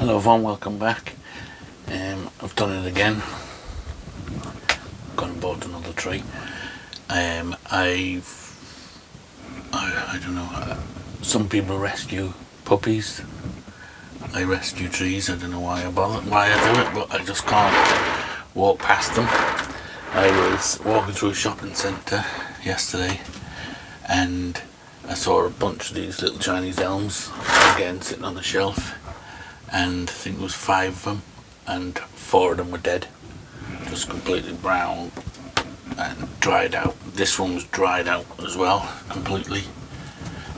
Hello everyone, welcome back. I've done it again. Gone and bought another tree. I don't know. Some people rescue puppies. I rescue trees. I don't know why I do it, but I just can't walk past them. I was walking through a shopping centre yesterday, and I saw a bunch of these little Chinese elms again sitting on the shelf. And I think there was 5 of them, and 4 of them were dead, just completely brown and dried out. This one was dried out as well, completely,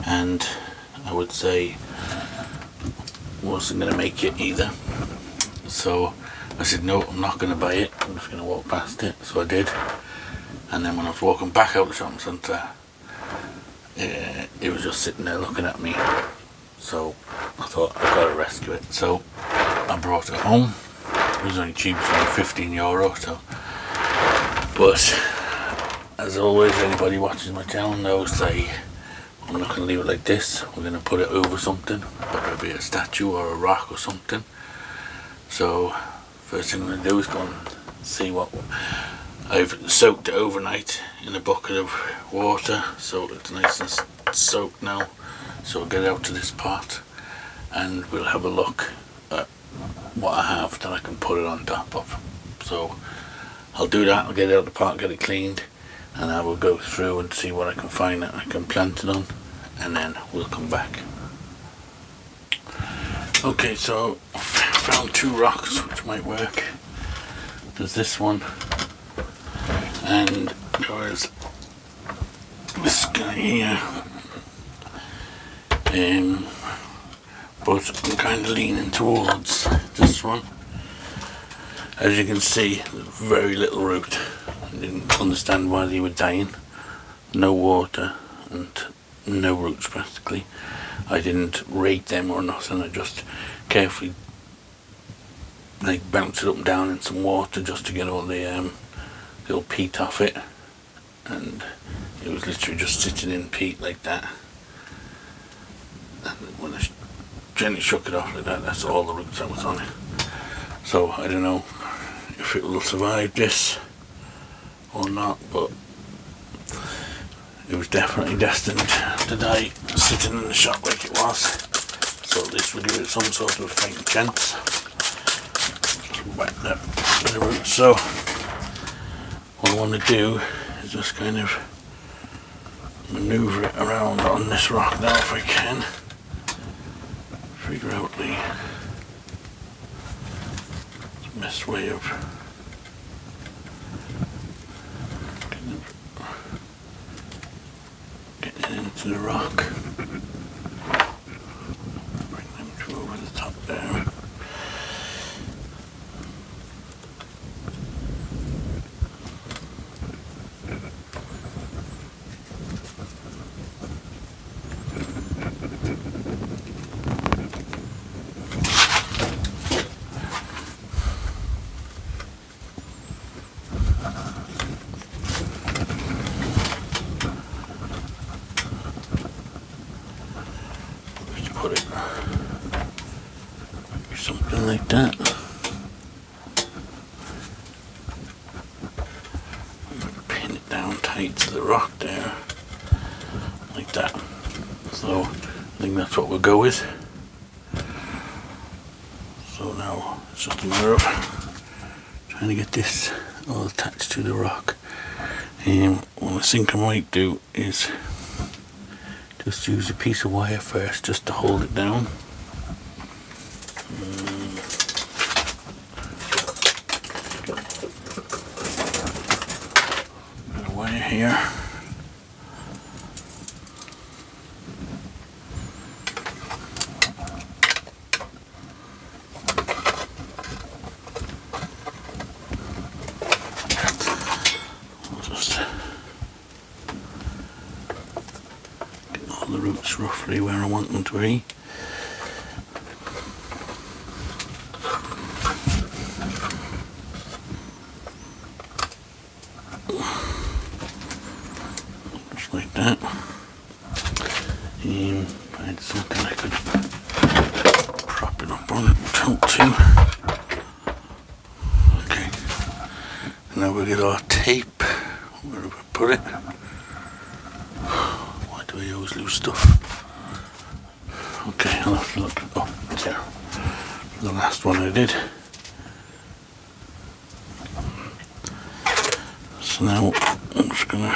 and I would say wasn't going to make it either. So I said, no, I'm not going to buy it, I'm just going to walk past it. So I did, and then when I was walking back out the shopping centre, it was just sitting there looking at me. So I thought, I've got to rescue it. So I brought it home. It was only cheap, it's only €15. So, but as always, anybody watching my channel knows I'm not going to leave it like this. We're going to put it over something, whether it be a statue or a rock or something. So first thing I'm going to do is go and see what I've soaked it overnight in a bucket of water, so it's nice and soaked now. So I'll get out to this pot and we'll have a look at what I have that I can put it on top of. So I'll do that, I'll get it out of the pot, get it cleaned, and I will go through and see what I can find that I can plant it on, and then we'll come back. Okay, so I found 2 rocks which might work. There's this one, and there's this guy here. But I'm kind of leaning towards this one. As you can see, there's very little root. I didn't understand why they were dying. No water and no roots practically. I didn't rake them or nothing. I just carefully bounced it up and down in some water just to get all the little peat off it. And it was literally just sitting in peat like that. And when I gently shook it off like that, that's all the roots that was on it. So I don't know if it will survive this or not, but it was definitely destined to die sitting in the shop like it was. So at least we'll give it some sort of fighting chance. Just whack that with the roots. So what I want to do is just kind of maneuver it around on this rock now if I can. Figure out the best way of getting into the rock. Bring them 2 over the top there. Something like that. Pin it down tight to the rock there, like that. So I think that's what we'll go with. So now it's just a matter of trying to get this all attached to the rock. What I think I might do is just use a piece of wire first just to hold it down. Bit of wire here. I'll just get all the roots roughly where I want them to be. Like that. Find something I could prop it up on it. out too. Okay, now we get our tape. Where do we put it? Why do I always lose stuff? Okay, I'll have to look. Oh, it's here. The last one I did. So now I'm just gonna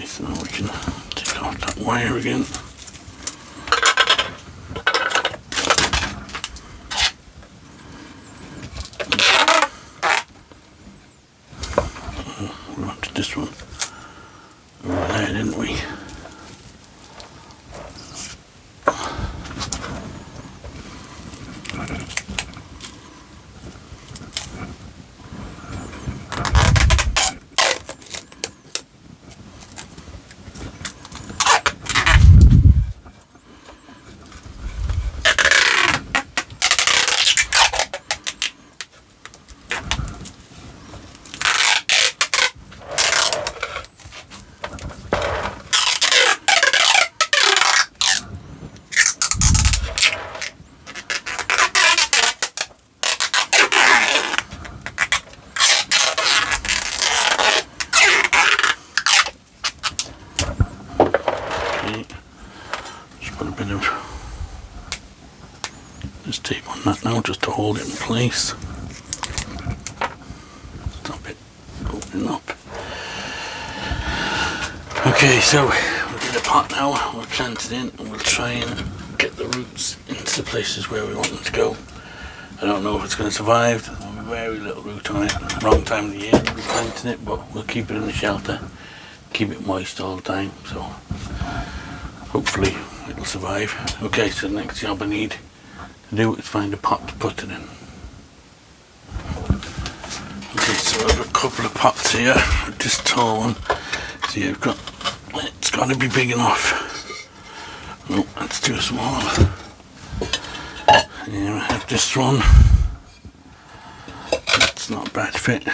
so now we can take off that wire again. We wanted this one over there, didn't we? Just tape on that now just to hold it in place. Stop it opening up. Okay, so we'll get a pot now, we'll plant it in and we'll try and get the roots into the places where we want them to go. I don't know if it's going to survive, there's very little root on it. Wrong time of the year to be planting it, but we'll keep it in the shelter, keep it moist all the time, so hopefully it'll survive. Okay, so the next job I need to do is find a pot to put it in. Okay, so I have a couple of pots here, this tall one. See, it's got to be big enough. No, that's too small. Here I have this one. That's not a bad fit. I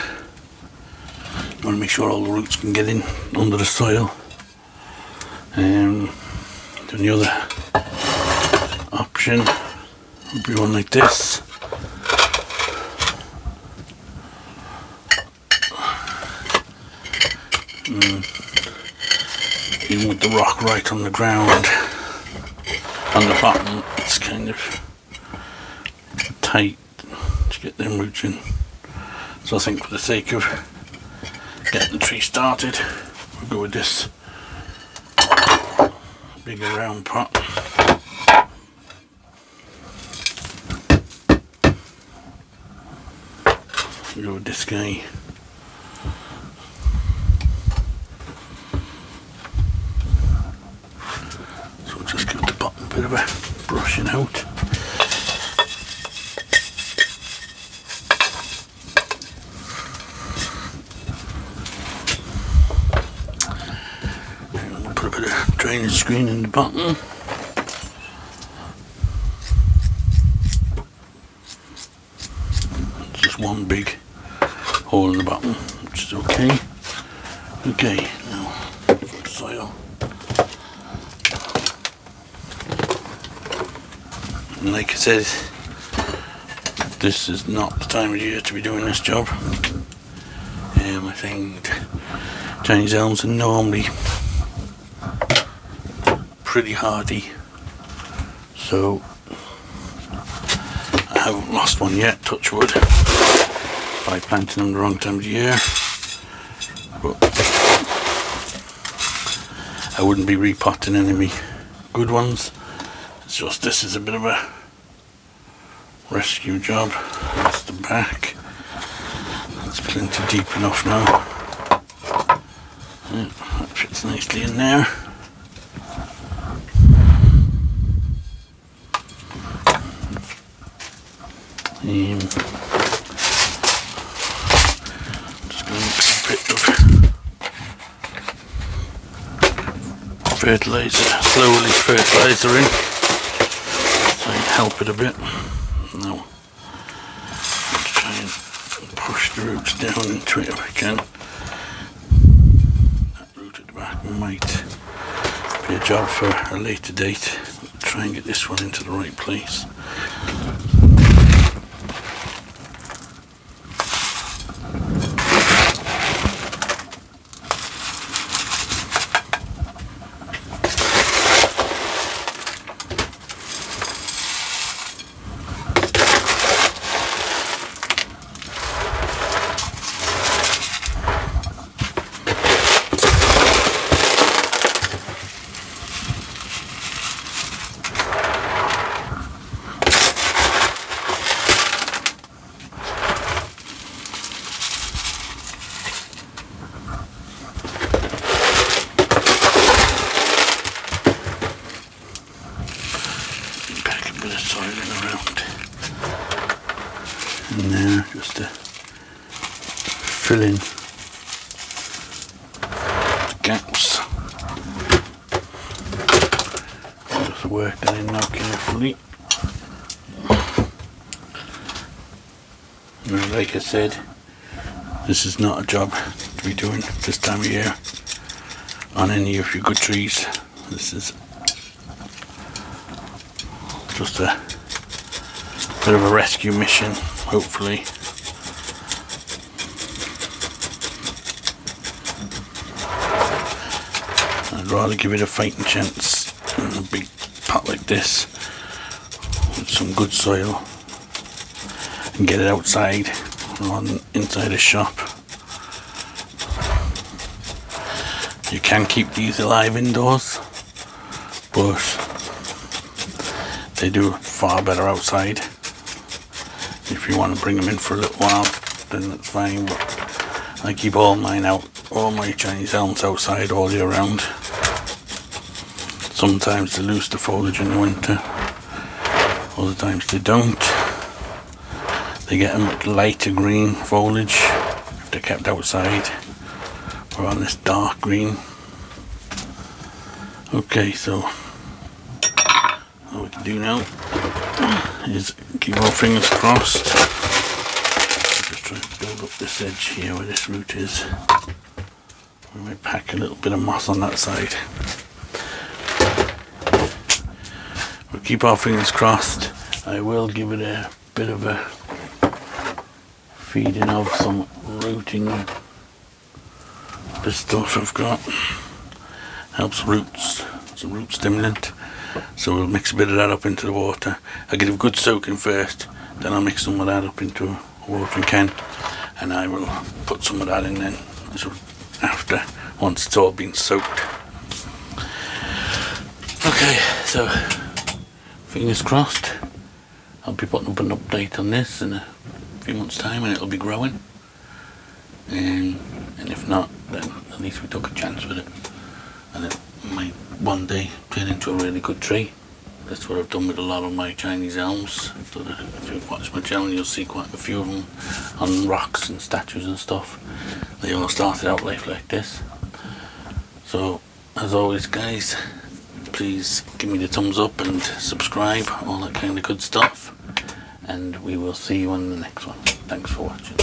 want to make sure all the roots can get in under the soil. Then the other option would be one like this. Even with the rock right on the ground, on the bottom, it's kind of tight to get them roots in. So I think for the sake of getting the tree started, we'll go with this bigger round pot. We'll go with this guy. So we'll just give the bottom a bit of a brushing out. And we'll put a bit of drainage screen in the bottom. Just one big hole in the bottom, which is okay. Okay, now soil. And like I said, this is not the time of year to be doing this job. I think Chinese elms are normally pretty hardy, so I haven't lost one yet, touch wood, by planting them the wrong time of year. But I wouldn't be repotting any of me good ones. It's just this is a bit of a rescue job. That's the back. It's plenty deep enough now. nicely in there. Just going to mix a bit of fertilizer, slowly fertilizer in, so I help it a bit. Now, let's try and push the roots down into it if I can. That root at the back might be a job for a later date. Try and get this one into the right place. In there just to fill in the gaps. Just work that in now carefully. Now, like I said, this is not a job to be doing this time of year on any of your good trees. This is just a bit of a rescue mission, hopefully. I'd rather give it a fighting chance in a big pot like this with some good soil and get it outside rather than inside a shop. You can keep these alive indoors, but they do far better outside. If you want to bring them in for a little while, then that's fine, but I keep all mine out, all my Chinese elms outside all year round. Sometimes they lose the foliage in the winter, other times they don't. They get a much lighter green foliage if they're kept outside, or on this dark green. Okay, so what we can do now is keep our fingers crossed. Just try to build up this edge here where this root is. We might pack a little bit of moss on that side. We'll keep our fingers crossed. I will give it a bit of a feeding of some rooting. This stuff I've got helps roots, it's a root stimulant. So we'll mix a bit of that up into the water. I'll give it a good soaking first, then I'll mix some of that up into a watering can, and I will put some of that in then after, once it's all been soaked. Okay, so fingers crossed. I'll be putting up an update on this in a few months' time and it'll be growing. And if not, then at least we took a chance with it. And it might one day turn into a really good tree. That's what I've done with a lot of my Chinese elms. So if you watch my channel, you'll see quite a few of them on rocks and statues and stuff. They all started out life like this. So as always, guys, please give me the thumbs up and subscribe, all that kind of good stuff, and we will see you on the next one. Thanks for watching.